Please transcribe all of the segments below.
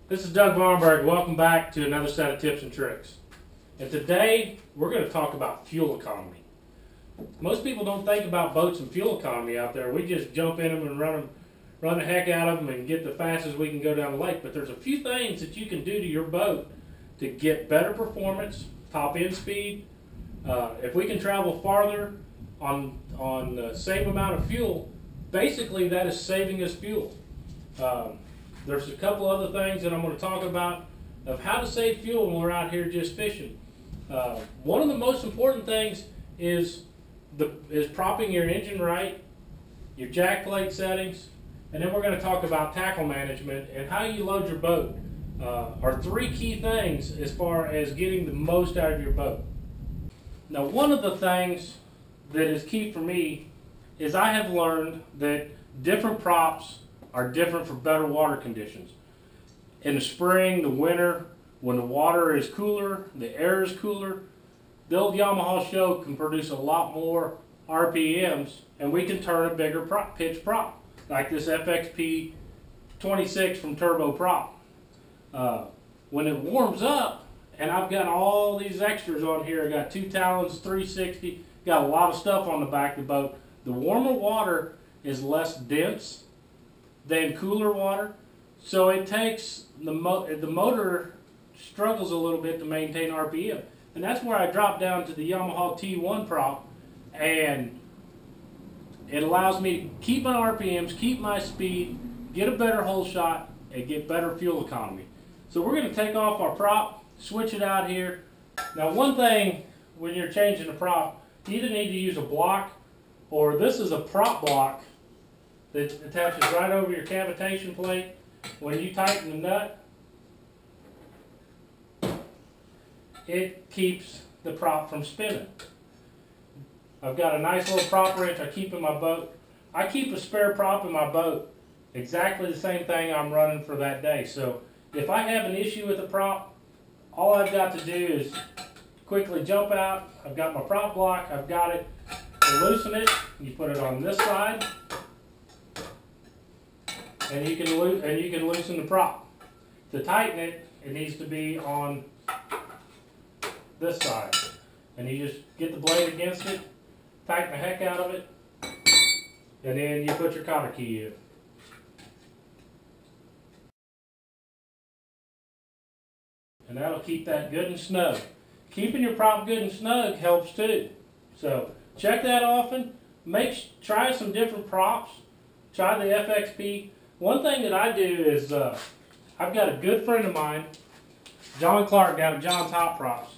This is Doug Vahrenberg. Welcome back to another set of tips and tricks. And today we're going to talk about fuel economy. Most people don't think about boats and fuel economy out there. We just jump in them and run the heck out of them and get the fastest we can go down the lake. But there's a few things that you can do to your boat to get better performance, top end speed. If we can travel farther on the same amount of fuel, basically that is saving us fuel. There's a couple other things that I'm going to talk about of how to save fuel when we're out here just fishing. One of the most important things is propping your engine right, your jack plate settings, and then we're going to talk about tackle management and how you load your boat. Are three key things as far as getting the most out of your boat. Now, one of the things that is key for me is I have learned that different props are different for better water conditions. In the spring, the winter, when the water is cooler, the air is cooler, the old Yamaha show can produce a lot more RPMs, and we can turn a bigger pitch prop, like this FXP 26 from Turbo Prop. When it warms up, and I've got all these extras on here, I got 2 talons, 360, got a lot of stuff on the back of the boat. The warmer water is less dense than cooler water, so it takes the motor struggles a little bit to maintain RPM, and that's where I drop down to the Yamaha T1 prop, and it allows me to keep my RPMs, keep my speed, get a better hole shot, and get better fuel economy. So we're going to take off our prop, switch it out here. Now, one thing when you're changing the prop, you either need to use a block, or this is a prop block that attaches right over your cavitation plate. When you tighten the nut, it keeps the prop from spinning. I've got a nice little prop wrench I keep in my boat. I keep a spare prop in my boat, exactly the same thing I'm running for that day. So if I have an issue with the prop, all I've got to do is quickly jump out. I've got my prop block, I've got it. You loosen it, you put it on this side, and you can loosen the prop. To tighten it, it needs to be on this side, and you just get the blade against it, tighten the heck out of it, and then you put your cotter key in. And that'll keep that good and snug. Keeping your prop good and snug helps too. So check that often. Try some different props. Try the FXP. One thing that I do is I've got a good friend of mine, John Clark, down at John Top Props.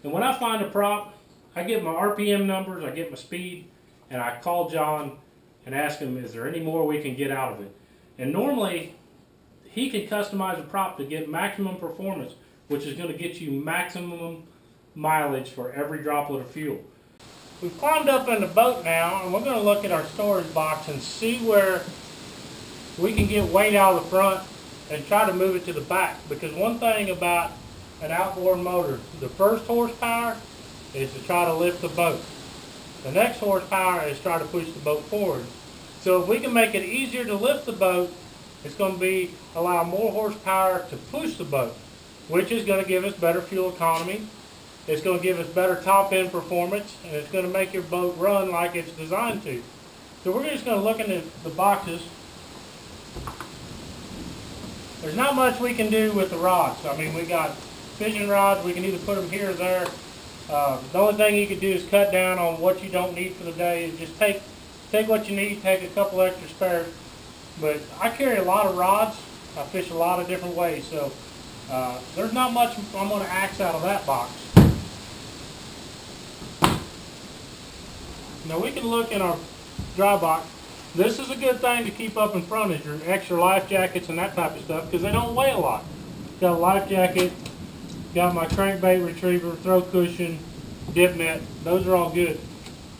And when I find a prop, I get my RPM numbers, I get my speed, and I call John and ask him, is there any more we can get out of it? And normally, he can customize a prop to get maximum performance, which is going to get you maximum mileage for every droplet of fuel. We've climbed up in the boat now, and we're going to look at our storage box and see where we can get weight out of the front and try to move it to the back. Because one thing about an outboard motor, the first horsepower is to try to lift the boat. The next horsepower is try to push the boat forward. So if we can make it easier to lift the boat, it's going to allow more horsepower to push the boat, which is going to give us better fuel economy. It's going to give us better top end performance, and it's going to make your boat run like it's designed to. So we're just going to look into the boxes. There's not much we can do with the rods. I mean, we got fishing rods. We can either put them here or there. The only thing you can do is cut down on what you don't need for the day. Just take what you need, take a couple extra spares. But I carry a lot of rods. I fish a lot of different ways. So there's not much I'm going to axe out of that box. Now we can look in our dry box. This is a good thing to keep up in front is your extra life jackets and that type of stuff, because they don't weigh a lot. Got a life jacket, got my crankbait retriever, throw cushion, dip net. Those are all good.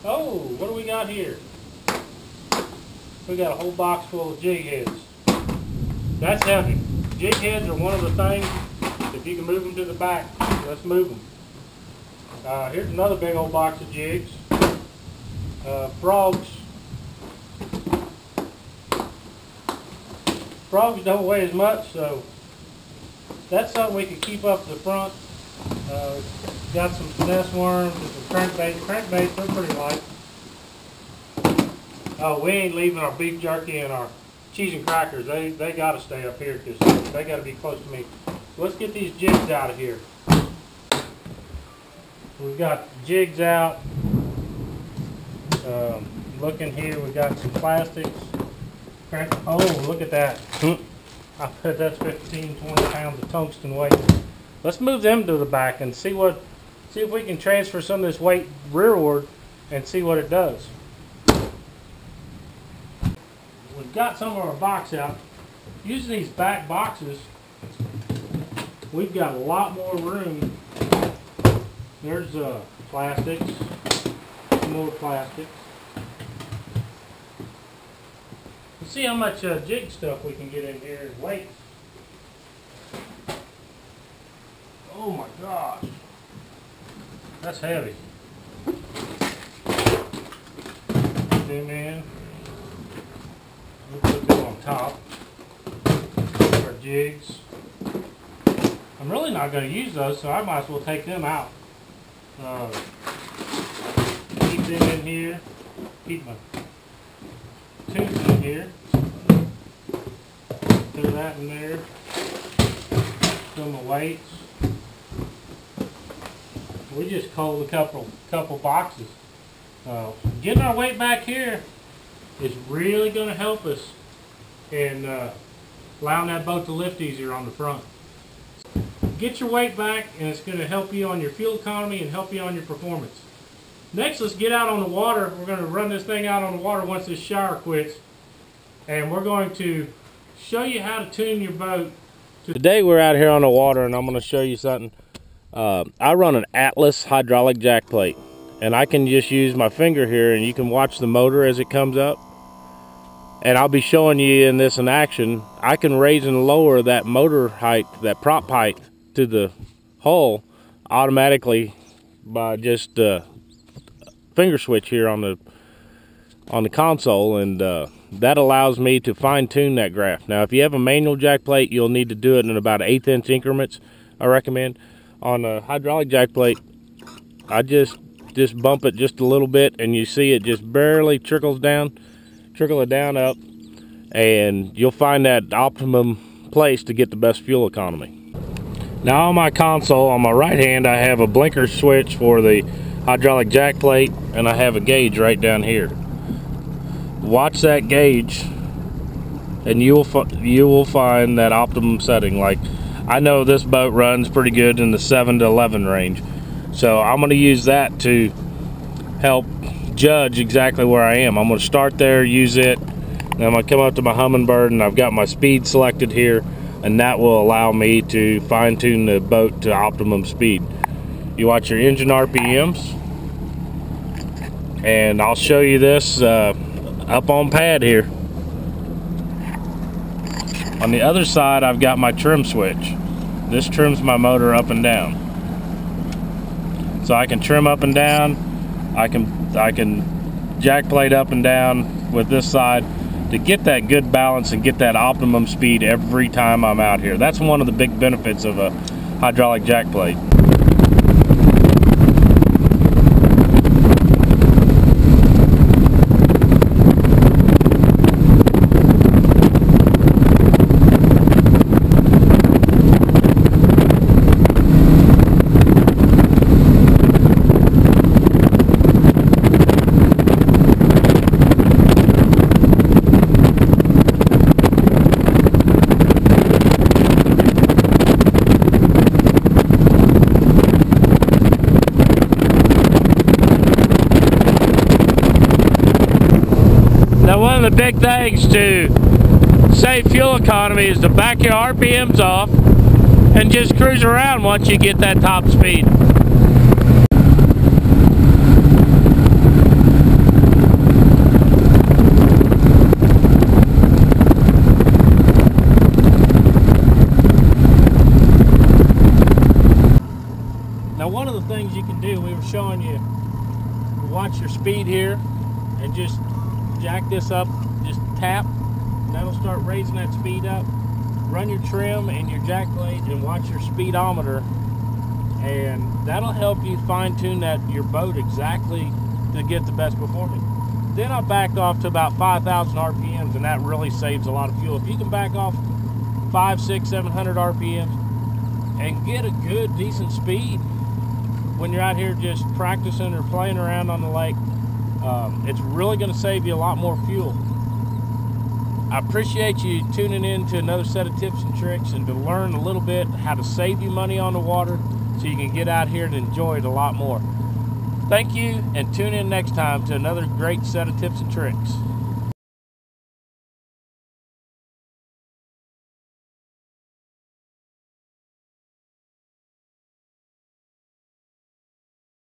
Oh, what do we got here? We got a whole box full of jig heads. That's heavy. Jig heads are one of the things, if you can move them to the back, let's move them. Here's another big old box of jigs. Frogs. Frogs don't weigh as much, so that's something we can keep up the front. Got some finesse worms and some crankbaits. Crankbaits, they're pretty light. Oh, we ain't leaving our beef jerky and our cheese and crackers. They got to stay up here because they got to be close to me. So let's get these jigs out of here. We've got jigs out. Looking here, we got some plastics. Oh, look at that. I bet that's 15, 20 pounds of tungsten weight. Let's move them to the back and see if we can transfer some of this weight rearward and see what it does. We've got some of our box out. Using these back boxes, we've got a lot more room. There's plastics, some more plastics. Let's see how much jig stuff we can get in here and weights. Oh my gosh, that's heavy. Zoom in. We'll put them on top. Our jigs. I'm really not going to use those, so I might as well take them out. Keep them in here. Keep my tubes in here. Throw that in there. Throw my weights. We just cold a couple boxes. Getting our weight back here is really going to help us in allowing that boat to lift easier on the front. Get your weight back, and it's going to help you on your fuel economy and help you on your performance. Next, let's get out on the water. We're going to run this thing out on the water once this shower quits, and we're going to show you how to tune your boat. Today we're out here on the water, and I'm going to show you something. I run an Atlas hydraulic jack plate, and I can just use my finger here, and you can watch the motor as it comes up. And I'll be showing you in this in action. I can raise and lower that motor height, that prop height to the hull automatically by just finger switch here on the console, and that allows me to fine-tune that graph. Now, if you have a manual jack plate, you'll need to do it in about 1/8 inch increments, I recommend. On a hydraulic jack plate, I just bump it just a little bit, and you see it just barely trickle it down up, and you'll find that optimum place to get the best fuel economy. Now on my console, on my right hand, I have a blinker switch for the hydraulic jack plate, and I have a gauge right down here. Watch that gauge, and you will find that optimum setting. Like, I know this boat runs pretty good in the 7 to 11 range, so I'm going to use that to help judge exactly where I am. I'm going to start there, use it, and I'm going to come up to my Humminbird, and I've got my speed selected here, and that will allow me to fine-tune the boat to optimum speed. You watch your engine RPMs, and I'll show you this up on pad here. On the other side, I've got my trim switch. This trims my motor up and down, so I can trim up and down. I can jack plate up and down with this side to get that good balance and get that optimum speed every time I'm out here. That's one of the big benefits of a hydraulic jack plate. One of the big things to save fuel economy is to back your RPMs off and just cruise around once you get that top speed. Now, one of the things you can do, we were showing you, watch your speed here and just jack this up, just tap, and that'll start raising that speed up. run your trim and your jack blade and watch your speedometer, and that'll help you fine-tune your boat exactly to get the best performance. Then I backed off to about 5,000 RPMs, and that really saves a lot of fuel. If you can back off 500, 600, 700 RPMs and get a good, decent speed when you're out here just practicing or playing around on the lake, it's really going to save you a lot more fuel. I appreciate you tuning in to another set of tips and tricks, and to learn a little bit how to save you money on the water so you can get out here and enjoy it a lot more. Thank you, and tune in next time to another great set of tips and tricks.